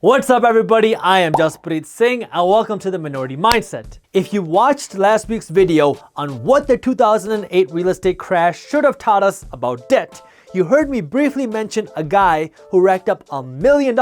What's up everybody, I am Jasprit Singh and welcome to the Minority Mindset. If you watched last week's video on what the 2008 real estate crash should have taught us about debt, you heard me briefly mention a guy who racked up $1 million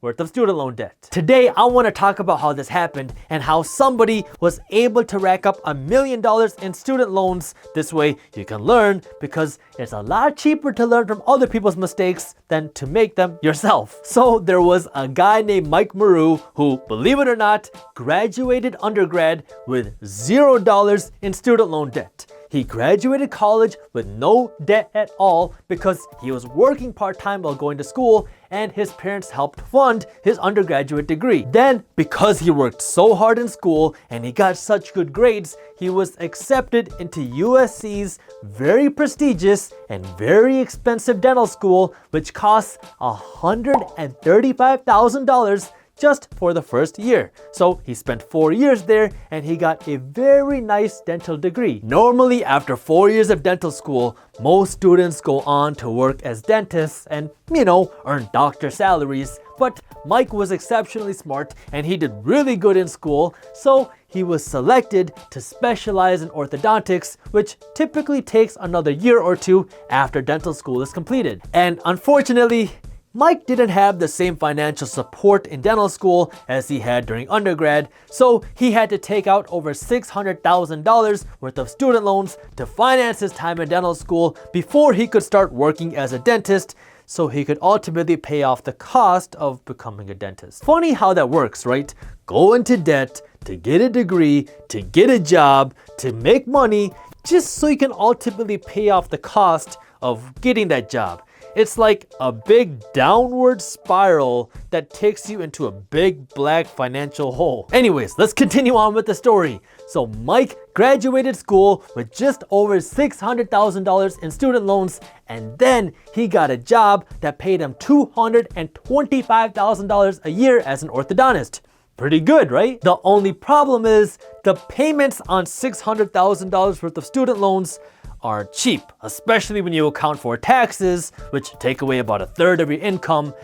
worth of student loan debt. Today, I want to talk about how this happened and how somebody was able to rack up $1 million in student loans. This way, you can learn because it's a lot cheaper to learn from other people's mistakes than to make them yourself. So there was a guy named Meru who, believe it or not, graduated undergrad with $0 in student loan debt. He graduated college with no debt at all because he was working part-time while going to school and his parents helped fund his undergraduate degree. Then, because he worked so hard in school and he got such good grades, he was accepted into USC's very prestigious and very expensive dental school, which costs $135,000 just for the first year. So he spent 4 years there and he got a very nice dental degree. Normally, after 4 years of dental school, most students go on to work as dentists and, earn doctor salaries. But Mike was exceptionally smart and he did really good in school, so he was selected to specialize in orthodontics, which typically takes another year or two after dental school is completed. And unfortunately, Mike didn't have the same financial support in dental school as he had during undergrad, so he had to take out over $600,000 worth of student loans to finance his time in dental school before he could start working as a dentist, so he could ultimately pay off the cost of becoming a dentist. Funny how that works, right? Go into debt to get a degree, to get a job, to make money, just so you can ultimately pay off the cost of getting that job. It's like a big downward spiral that takes you into a big black financial hole. Anyways, let's continue on with the story. So Mike graduated school with just over $600,000 in student loans, and then he got a job that paid him $225,000 a year as an orthodontist. Pretty good, right? The only problem is the payments on $600,000 worth of student loans are cheap, especially when you account for taxes, which take away about a third of your income.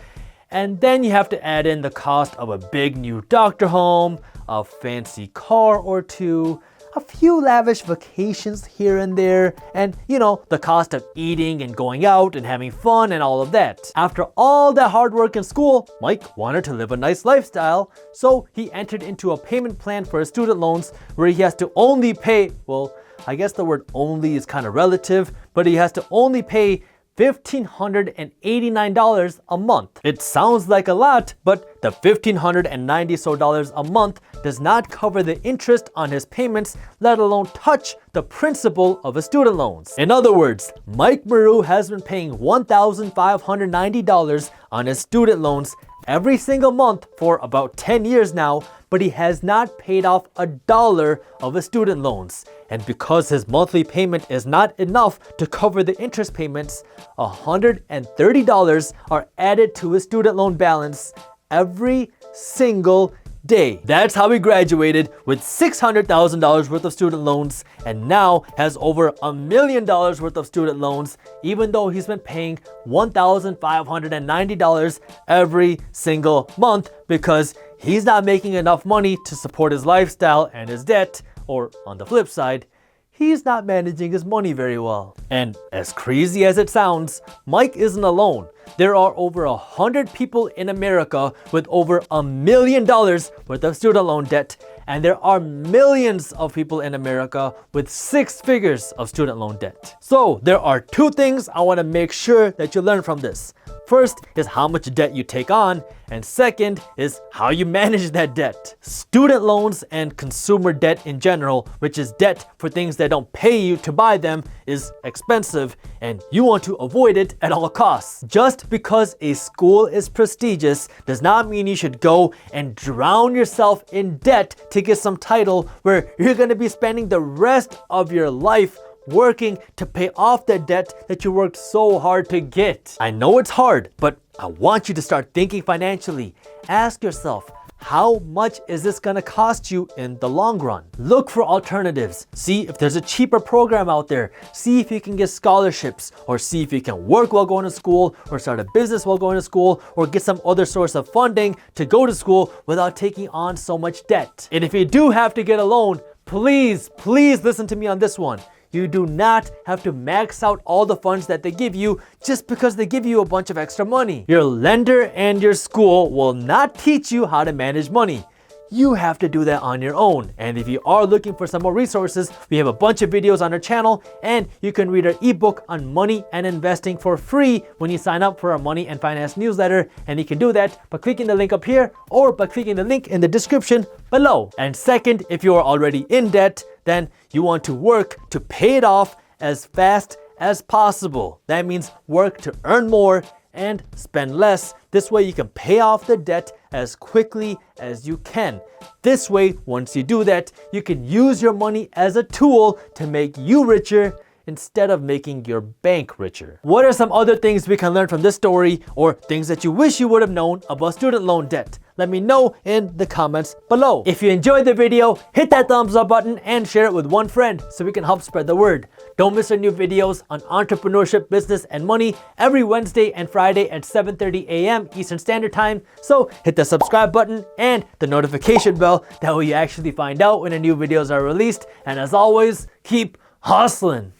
And then you have to add in the cost of a big new doctor home, a fancy car or two, a few lavish vacations here and there, and the cost of eating and going out and having fun and all of that. After all that hard work in school, Mike wanted to live a nice lifestyle, so he entered into a payment plan for his student loans where he has to only pay, well, I guess the word only is kind of relative, but he has to only pay $1,589 a month. It sounds like a lot, but the $1,590 a month does not cover the interest on his payments, let alone touch the principal of his student loans. In other words, Mike Meru has been paying $1,590 on his student loans every single month for about 10 years now, but he has not paid off $1 of his student loans. And because his monthly payment is not enough to cover the interest payments, $130 are added to his student loan balance every single day. That's how he graduated with $600,000 worth of student loans and now has over $1 million worth of student loans, even though he's been paying $1,590 every single month because he's not making enough money to support his lifestyle and his debt, or on the flip side, he's not managing his money very well. And as crazy as it sounds, Mike isn't alone. There are over 100 people in America with over $1 million worth of student loan debt, and there are millions of people in America with 6 figures of student loan debt. So there are 2 things I want to make sure that you learn from this. First is how much debt you take on, and second is how you manage that debt. Student loans and consumer debt in general, which is debt for things that don't pay you to buy them, is expensive and you want to avoid it at all costs. Just because a school is prestigious does not mean you should go and drown yourself in debt to get some title where you're going to be spending the rest of your life working to pay off the debt that you worked so hard to get. I know it's hard, but I want you to start thinking financially. Ask yourself, how much is this gonna cost you in the long run? Look for alternatives. See if there's a cheaper program out there. See if you can get scholarships, or see if you can work while going to school, or start a business while going to school, or get some other source of funding to go to school without taking on so much debt. And if you do have to get a loan, please listen to me on this one. You do not have to max out all the funds that they give you just because they give you a bunch of extra money. Your lender and your school will not teach you how to manage money. You have to do that on your own. And if you are looking for some more resources, we have a bunch of videos on our channel, and you can read our ebook on money and investing for free when you sign up for our money and finance newsletter. And you can do that by clicking the link up here or by clicking the link in the description below. And second, if you are already in debt, then you want to work to pay it off as fast as possible. That means work to earn more and spend less. This way you can pay off the debt as quickly as you can. This way, once you do that, you can use your money as a tool to make you richer instead of making your bank richer. What are some other things we can learn from this story, or things that you wish you would have known about student loan debt? Let me know in the comments below. If you enjoyed the video, hit that thumbs up button and share it with one friend so we can help spread the word. Don't miss our new videos on entrepreneurship, business, and money every Wednesday and Friday at 7:30 a.m. Eastern Standard Time. So hit the subscribe button and the notification bell. That way you actually find out when our new videos are released. And as always, keep hustling.